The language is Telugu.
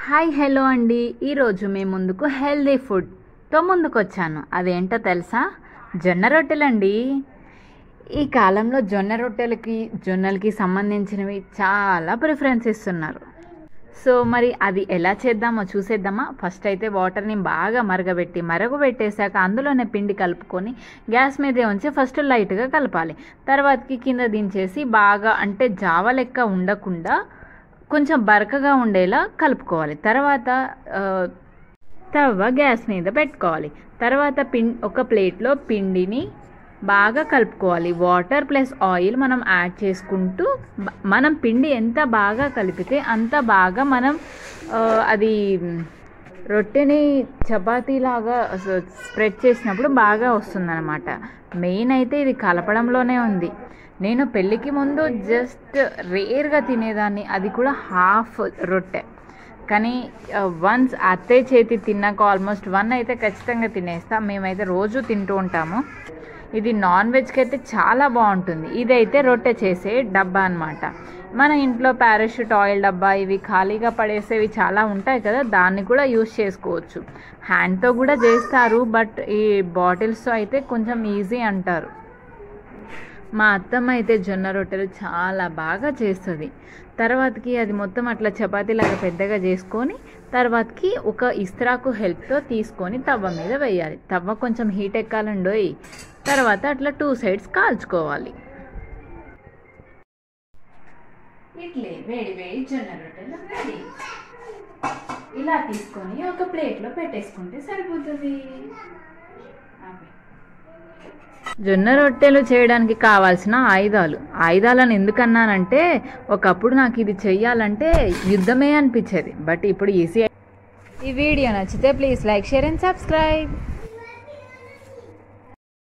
హాయ్ హలో అండి. ఈరోజు మేము ముందుకు హెల్దీ ఫుడ్తో ముందుకు వచ్చాను. అదేంటో తెలుసా? జొన్న రొట్టెలండి. ఈ కాలంలో జొన్నలకి సంబంధించినవి చాలా ప్రిఫరెన్స్ ఇస్తున్నారు. సో మరి అది ఎలా చేద్దామో చూసేద్దామా? ఫస్ట్ అయితే వాటర్ని బాగా మరగబెట్టేశాక అందులోనే పిండి కలుపుకొని గ్యాస్ మీదే ఉంచి ఫస్ట్ లైట్గా కలపాలి. తర్వాతకి కింద దించేసి బాగా అంటే జావ లెక్క ఉండకుండా కొంచెం బరకగా ఉండేలా కలుపుకోవాలి. తర్వాత తవ్వ గ్యాస్ మీద పెట్టుకోవాలి. తర్వాత ఒక ప్లేట్లో పిండిని బాగా కలుపుకోవాలి. వాటర్ ప్లస్ ఆయిల్ మనం యాడ్ చేసుకుంటూ మనం పిండి ఎంత బాగా కలిపితే అంత బాగా మనం అది రొట్టెని చపాతీలాగా స్ప్రెడ్ చేసినప్పుడు బాగా వస్తుందన్నమాట. మెయిన్ అయితే ఇది కలపడంలోనే ఉంది. నేను పెళ్ళికి ముందు జస్ట్ రేర్గా తినేదాన్ని, అది కూడా హాఫ్ రొట్టె. కానీ వన్స్ అత్తయ్య చేతి తిన్నాక ఆల్మోస్ట్ 1 అయితే ఖచ్చితంగా తినేస్తా. మేమైతే రోజు తింటూ ఉంటాము. ఇది నాన్ వెజ్కి అయితే చాలా బాగుంటుంది. ఇదైతే రొట్టె చేసే డబ్బా అన్నమాట. మన ఇంట్లో పారాషూట్ ఆయిల్ డబ్బా, ఇవి ఖాళీగా పడేసేవి చాలా ఉంటాయి కదా, దాన్ని కూడా యూస్ చేసుకోవచ్చు. హ్యాండ్తో కూడా చేస్తారు, బట్ ఈ బాటిల్స్తో అయితే కొంచెం ఈజీ అంటారు. మా అత్తమ్మ అయితే జొన్న రొట్టెలు చాలా బాగా చేస్తుంది. తర్వాతకి అది మొత్తం అట్లా చపాతీలాగా పెద్దగా చేసుకొని తర్వాతకి ఒక ఇస్త్రాకు హెల్ప్తో తీసుకొని తవ్వ మీద వేయాలి. తవ్వ కొంచెం హీట్ ఎక్కాలండోయ్. తర్వాత అట్లా 2 సైడ్స్ కాల్చుకోవాలి. ఇట్లే వేడి జొన్న రొట్టెలు రెడీ. ఇలా తీసుకొని ఒక ప్లేట్లో పెట్టేసుకుంటే సరిపోతుంది. జొన్న రొట్టెలు చేయడానికి కావాల్సిన ఆయుధాలను ఎందుకన్నానంటే, ఒకప్పుడు నాకు ఇది చెయ్యాలంటే యుద్ధమే అనిపించేది, బట్ ఇప్పుడు ఈజీ. ఈ వీడియో నచ్చితే please like, share and subscribe.